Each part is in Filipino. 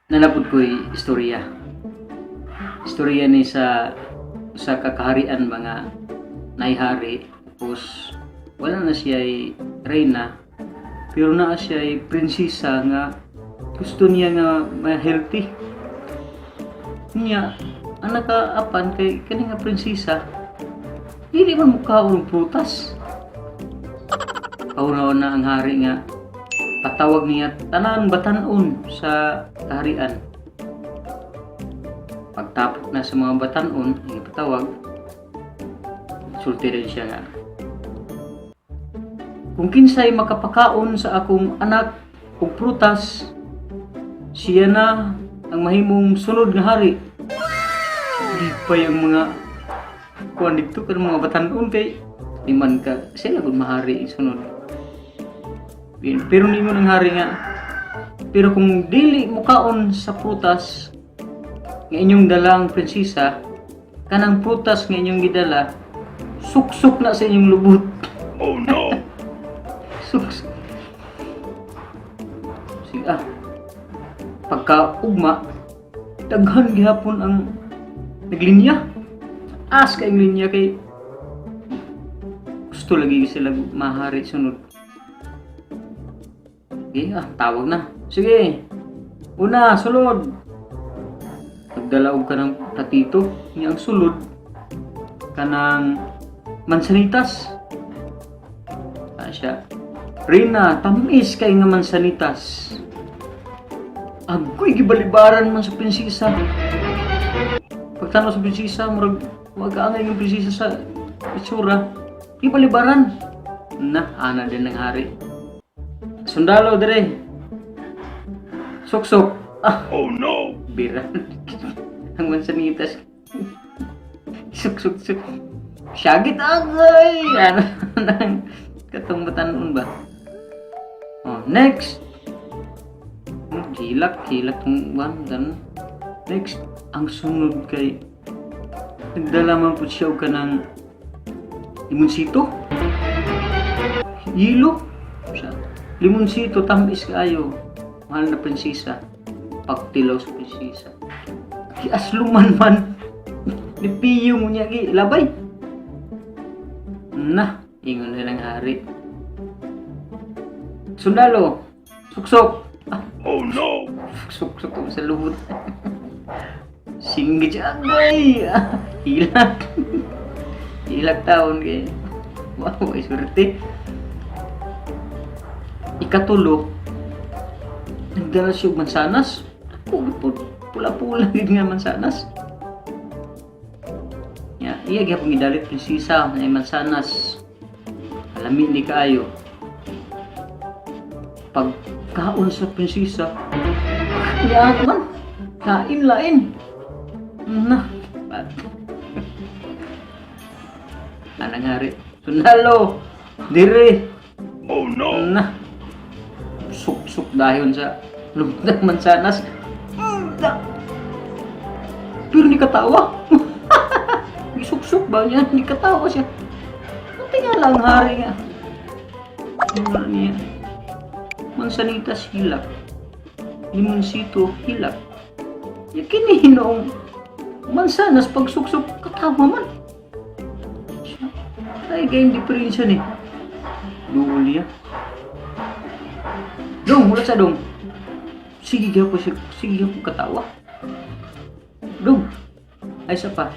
Nanapod ko'y istorya. Istorya ni sa kakaharian mga naihari. Tapos wala na siya ay reyna, pero na siya ay prinsesa nga gusto niya nga ma-healthy. Niya ang nakaapan kay kani nga prinsesa, dili man mukhaon prutas. Kauna-una ang hari nga patawag niya tanan batan-on sa kaharian. Pagtapok na sa mga batan-on, ipatawag, sulti rin siya nga, kung kinsay makapakaon sa akong anak ug prutas, siya na ang mahimong sunod nga hari. Di pa yung mga kuan dito kan mga batan-on kay di man ka sila gud mahari sunod. Pero ni mo nang hari nga, pero kung dili mo kaon sa prutas nga inyong dalang prinsesa, kanang prutas nga inyong gidala suksok na sa inyong lubot. Oh no. Suksok. Sige pagka ugma, daghan gihapon ang naglinya. As kay linya kay gusto lagi sila mahari sunod. Sige, tawag na. Sige. Una, sulod. Nagdalaog ka ng tatito. Niya ang sulod. Kanang mansanitas. Siya. Rina, tamis kay nga mansanitas. Agoy, gibalibaran man sa prinsesa. Pagtanaw sa prinsesa, murag wag-aangay ng prinsesa sa itsura. Gibalibaran. Na, ana din ng hari. Sundalo dire. Sok-sok. Oh no. Bira. Ang mansanitas. Sok-sok-sok. Syagit agay. Ano nang katong batan-on ba? Oh, next. Hilak tong ganun. Next, ang sunod kay nagdala man po siya ka ng limonsito. Yelo. Limonsito, tamis kaayo. Mahal na prinsesa. Pagtilaw sa prinsesa. Asluman man. Nipiyo mo niya labay. Na, ingon na lang hari. Sundalo, suksok. Oh no. Suksok sa lubot. Singgit siya agay. Hilak. Hilak taon kay. Wow, ay swerte. Ikatulo, nagdala siya mansanas. Pula-pula din nga mansanas. Iya gyapon gidalit prinsesa na mansanas. Alamin ni kaayo. Pagkaon sa prinsesa, iya man kain lain. Na. Anang hari. Sundalo. Dire. Oh no. Na. Suk-suk dahon sa lubot ng mansanas. Pero ni katawa. Suk-suk ba niya? Ni katawa siya. Pati nga lang hari nga. Ano niya? Mansanitas hilak. Limonsito hilak. Yakin hinoong mansanas pag suk-suk katawa man. Ay gayong diferensya ni. Duol niya. Dong, wala sa dong. Sige po siya. Sige po katawa. Dong. Ay sa pa.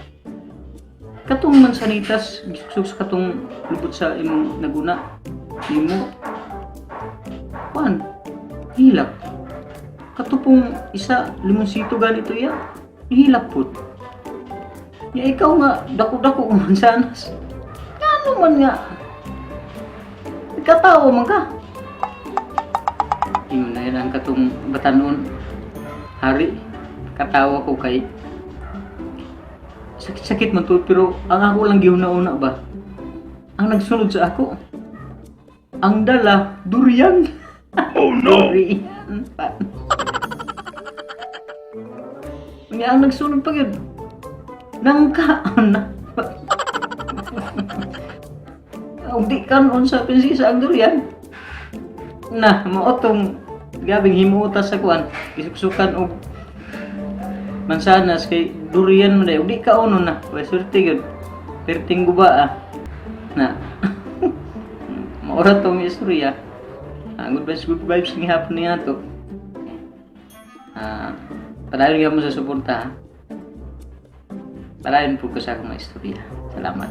Katong mansanitas, sus katong lubot sa imong naguna. Imo. Pan. Hilak. Katupong isa, limonsito ganito ya. Hilak po. Ya ikaw nga, dako-dako kung mansanas. Ano man nga. Katawa man ka. Ingon na yan ang katong batanon. Hari, katawa ko kay sakit-sakit man to, pero ang ako lang gihuna-una ba? Ang nagsunod sa ako, ang dala, durian. Oh no. Durian. Ang nagsunod pa yun, nangka. Di kanon sa prinsesa ang durian. Na, maotong gabing himuutas sa kuan, isuksukan og mansanas kay durian mo day ug di ka uno na way swerte gyud perting guba na maura tong istorya. Good vibes ng hapon niya to. Padayon nga mo sa suporta ha. Padayon po ko sa akong mga istorya. Salamat.